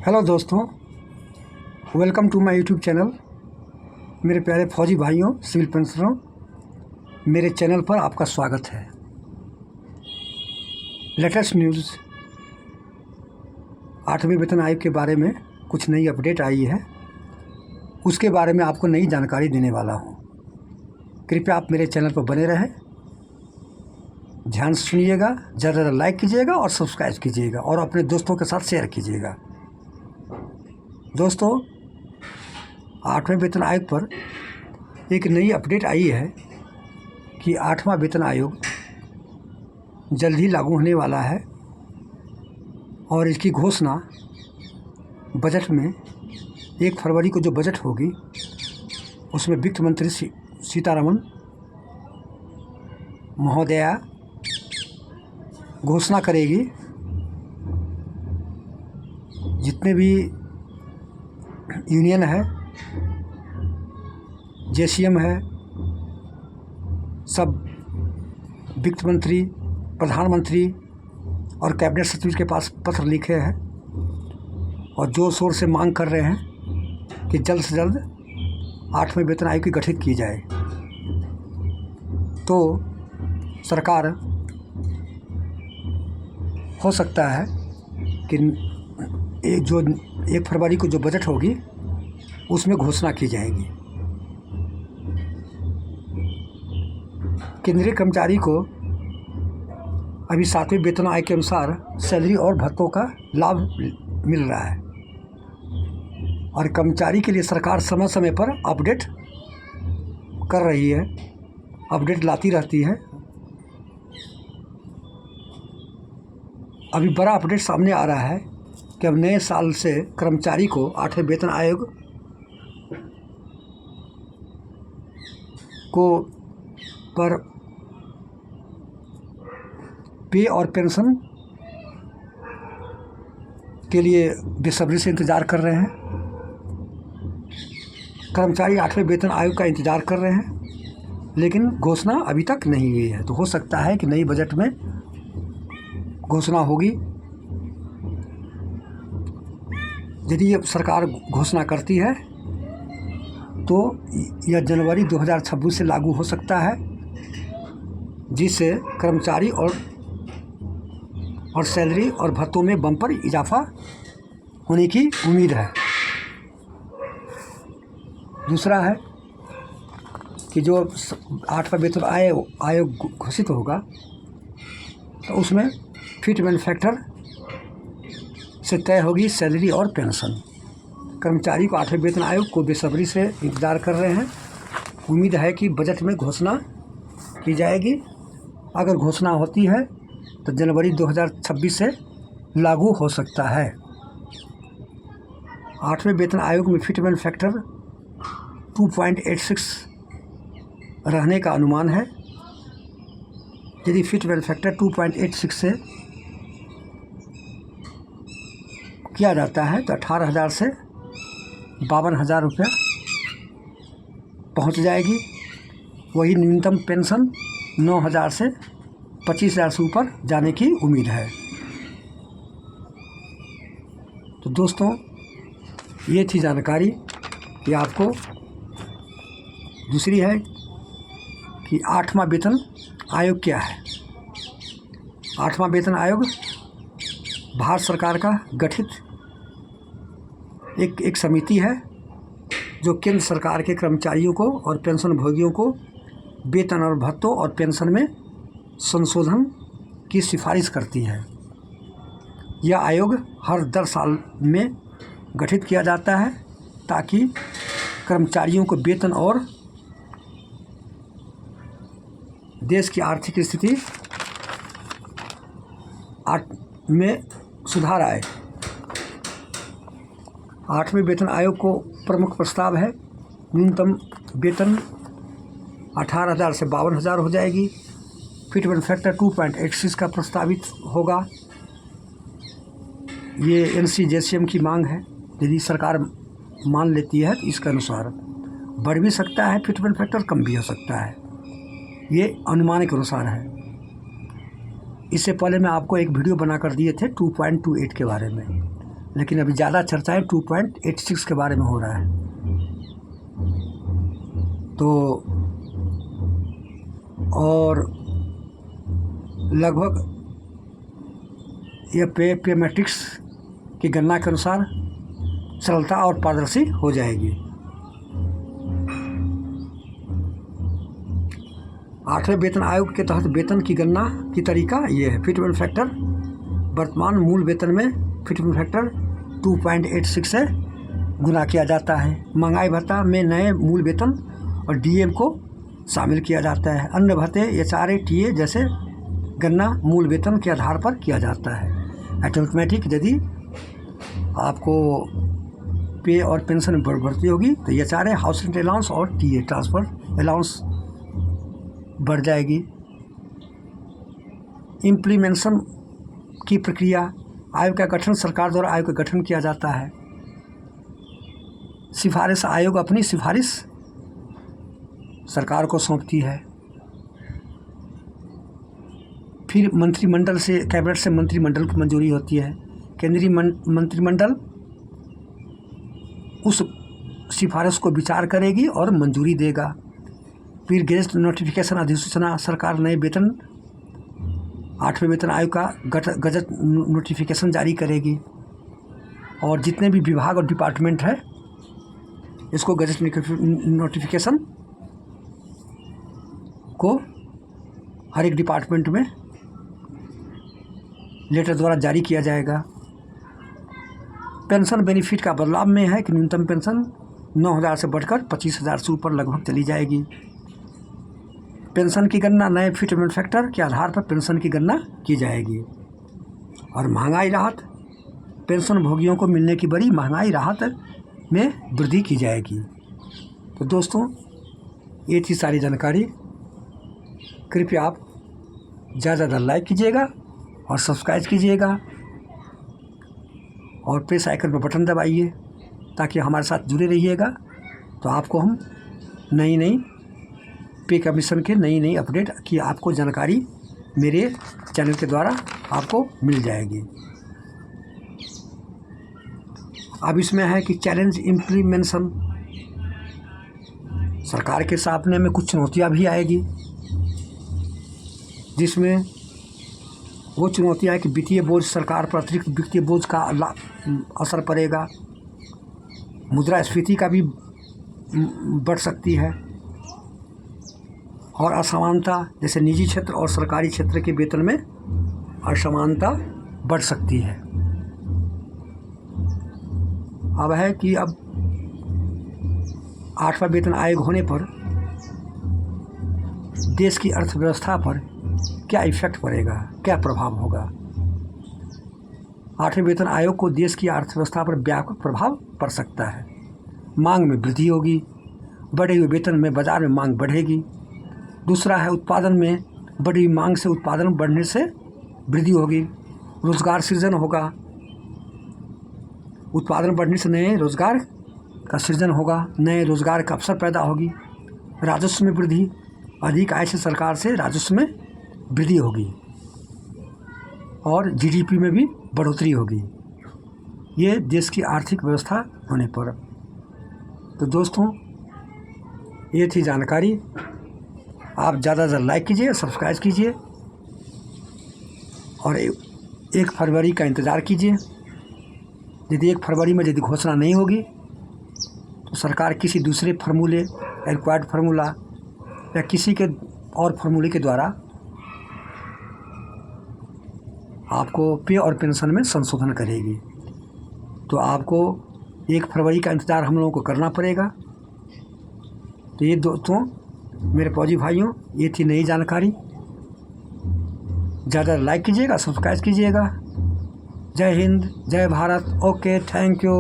Hello दोस्तों, welcome to my YouTube channel. मेरे प्यारे फौजी भाइयों, सिविल पेंशनरों, मेरे चैनल पर आपका स्वागत है। लेटेस्ट न्यूज़ 8वें वेतन आयोग के बारे में कुछ नई अपडेट आई है, उसके बारे में आपको नई जानकारी देने वाला हूँ। कृपया आप मेरे चैनल पर बने रहें, ध्यान से सुनिएगा, ज़्यादा ज़्यादा लाइक कीजिएगा और सब्सक्राइब कीजिएगा और अपने दोस्तों के साथ शेयर कीजिएगा। दोस्तों, 8वें वेतन आयोग पर एक नई अपडेट आई है कि 8वां वेतन आयोग जल्द ही लागू होने वाला है और इसकी घोषणा बजट में 1 फरवरी को जो बजट होगी उसमें वित्त मंत्री सीतारमण महोदया घोषणा करेगी। जितने भी यूनियन है, जेसीएम है, सब वित्त मंत्री, प्रधानमंत्री और कैबिनेट सचिव के पास पत्र लिखे हैं और जोर शोर से मांग कर रहे हैं कि जल्द से जल्द 8वें वेतन आयोग की गठित की जाए। तो सरकार हो सकता है कि 1 फरवरी को जो बजट होगी उसमें घोषणा की जाएगी। केंद्रीय कर्मचारी को अभी 7वें वेतन आयोग के अनुसार सैलरी और भत्तों का लाभ मिल रहा है और कर्मचारी के लिए सरकार समय समय पर अपडेट कर रही है, अपडेट लाती रहती है। अभी बड़ा अपडेट सामने आ रहा है कि अब नए साल से कर्मचारी को 8वें वेतन आयोग को पर पे और पेंशन के लिए बेसब्री से इंतज़ार कर रहे हैं। कर्मचारी 8वें वेतन आयोग का इंतज़ार कर रहे हैं, लेकिन घोषणा अभी तक नहीं हुई है। तो हो सकता है कि नई बजट में घोषणा होगी। यदि ये सरकार घोषणा करती है तो यह जनवरी 2026 से लागू हो सकता है, जिससे कर्मचारी और सैलरी और भत्तों में बम्पर इजाफा होने की उम्मीद है। दूसरा है कि जो 8वां वेतन आयोग घोषित होगा तो उसमें फिट मैन्युफैक्चर से तय होगी सैलरी और पेंशन। कर्मचारी को 8वें वेतन आयोग को बेसब्री से इंतज़ार कर रहे हैं। उम्मीद है कि बजट में घोषणा की जाएगी। अगर घोषणा होती है तो जनवरी 2026 से लागू हो सकता है। 8वें वेतन आयोग में फिट मैन्युफैक्चर 2.86 रहने का अनुमान है। यदि फिट मैन्युफैक्चर 2.86 से किया जाता है तो 18,000 से 52,000 रुपया पहुँच जाएगी। वही न्यूनतम पेंशन 9,000 से 25,000 से ऊपर जाने की उम्मीद है। तो दोस्तों, ये थी जानकारी कि आपको। दूसरी है कि 8वां वेतन आयोग क्या है। 8वां वेतन आयोग भारत सरकार का गठित एक समिति है जो केंद्र सरकार के कर्मचारियों को और पेंशन भोगियों को वेतन और भत्तों और पेंशन में संशोधन की सिफारिश करती है। यह आयोग हर 10 साल में गठित किया जाता है ताकि कर्मचारियों को वेतन और देश की आर्थिक स्थिति में सुधार आए। 8वें वेतन आयोग को प्रमुख प्रस्ताव है न्यूनतम वेतन 18,000 से 52,000 हो जाएगी। फिट मैन्युफैक्चर 2.86 का प्रस्तावित होगा। ये NCJCM की मांग है। यदि सरकार मान लेती है तो इसके अनुसार बढ़ भी सकता है, फिट मैन्युफैक्चर कम भी हो सकता है। ये अनुमान के अनुसार है। इससे पहले मैं आपको एक वीडियो बना कर दिए थे 2.28 के बारे में। लेकिन अभी ज़्यादा चर्चाएं 2.86 के बारे में हो रहा है। तो और लगभग यह पे मैट्रिक्स की गणना के अनुसार सरलता और पारदर्शी हो जाएगी। 8वें वेतन आयोग के तहत वेतन की गणना की तरीका ये है। फिटमेंट फैक्टर वर्तमान मूल वेतन में फिटमेंट फैक्टर 2.86 से गुना किया जाता है। महंगाई भत्ता में नए मूल वेतन और डीए को शामिल किया जाता है। अन्य भत्ते एचआरए टीए जैसे गणना मूल वेतन के आधार पर किया जाता है। ऑटोमेटिक यदि आपको पे और पेंशन बढ़ती होगी तो एचआरए हाउस रेंट अलाउंस और टीए ट्रांसफ़र अलाउंस बढ़ जाएगी। इम्प्लीमेंटेशन की प्रक्रिया आयोग का गठन सरकार द्वारा आयोग का गठन किया जाता है। सिफारिश आयोग अपनी सिफारिश सरकार को सौंपती है। फिर मंत्रिमंडल से कैबिनेट से मंत्रिमंडल की मंजूरी होती है। केंद्रीय मंत्रिमंडल उस सिफारिश को विचार करेगी और मंजूरी देगा। फिर गेजेट नोटिफिकेशन अधिसूचना सरकार नए वेतन 8वें वेतन आयोग का गजट नोटिफिकेशन जारी करेगी और जितने भी विभाग और डिपार्टमेंट है इसको गजट नोटिफिकेशन को हर एक डिपार्टमेंट में लेटर द्वारा जारी किया जाएगा। पेंशन बेनिफिट का बदलाव में है कि न्यूनतम पेंशन 9,000 से बढ़कर 25,000 से ऊपर लगभग चली जाएगी। पेंशन की गणना नए फिटमेंट फैक्टर के आधार पर पेंशन की गणना की जाएगी। और महंगाई राहत पेंशन भोगियों को मिलने की बड़ी महंगाई राहत में वृद्धि की जाएगी। तो दोस्तों ये थी सारी जानकारी। कृपया आप ज़्यादा लाइक कीजिएगा और सब्सक्राइब कीजिएगा और प्रेस आइकन पर बटन दबाइए ताकि हमारे साथ जुड़े रहिएगा। तो आपको हम नई पे कमीशन के नई अपडेट की आपको जानकारी मेरे चैनल के द्वारा आपको मिल जाएगी। अब इसमें है कि चैलेंज इम्प्लीमेंटेशन सरकार के सामने में कुछ चुनौतियां भी आएगी, जिसमें वो चुनौतियां है कि वित्तीय बोझ सरकार पर अतिरिक्त वित्तीय बोझ का असर पड़ेगा। मुद्रास्फीति का भी बढ़ सकती है और असमानता जैसे निजी क्षेत्र और सरकारी क्षेत्र के वेतन में असमानता बढ़ सकती है। अब है कि अब 8वां वेतन आयोग होने पर देश की अर्थव्यवस्था पर क्या इफेक्ट पड़ेगा, क्या प्रभाव होगा। 8वें वेतन आयोग को देश की अर्थव्यवस्था पर व्यापक प्रभाव पड़ सकता है। मांग में वृद्धि होगी, बढ़े हुए वेतन में बाजार में मांग बढ़ेगी। दूसरा है उत्पादन में बढ़ी मांग से उत्पादन बढ़ने से वृद्धि होगी, रोजगार सृजन होगा। उत्पादन बढ़ने से नए रोजगार का सृजन होगा, नए रोजगार का अवसर पैदा होगी। राजस्व में वृद्धि, अधिक आय से सरकार से राजस्व में वृद्धि होगी और जीडीपी में भी बढ़ोतरी होगी। ये देश की आर्थिक व्यवस्था होने पर। तो दोस्तों ये थी जानकारी। आप ज़्यादा लाइक कीजिए, सब्सक्राइब कीजिए और 1 फरवरी का इंतज़ार कीजिए। यदि 1 फरवरी में यदि घोषणा नहीं होगी तो सरकार किसी दूसरे फार्मूले रिक्वायर्ड फार्मूला या किसी के और फार्मूले के द्वारा आपको पे और पेंशन में संशोधन करेगी। तो आपको 1 फरवरी का इंतज़ार हम लोगों को करना पड़ेगा। तो ये दोस्तों मेरे फौजी भाइयों ये थी नई जानकारी। ज़्यादा लाइक कीजिएगा, सब्सक्राइब कीजिएगा। जय हिंद, जय भारत। Okay, thank you.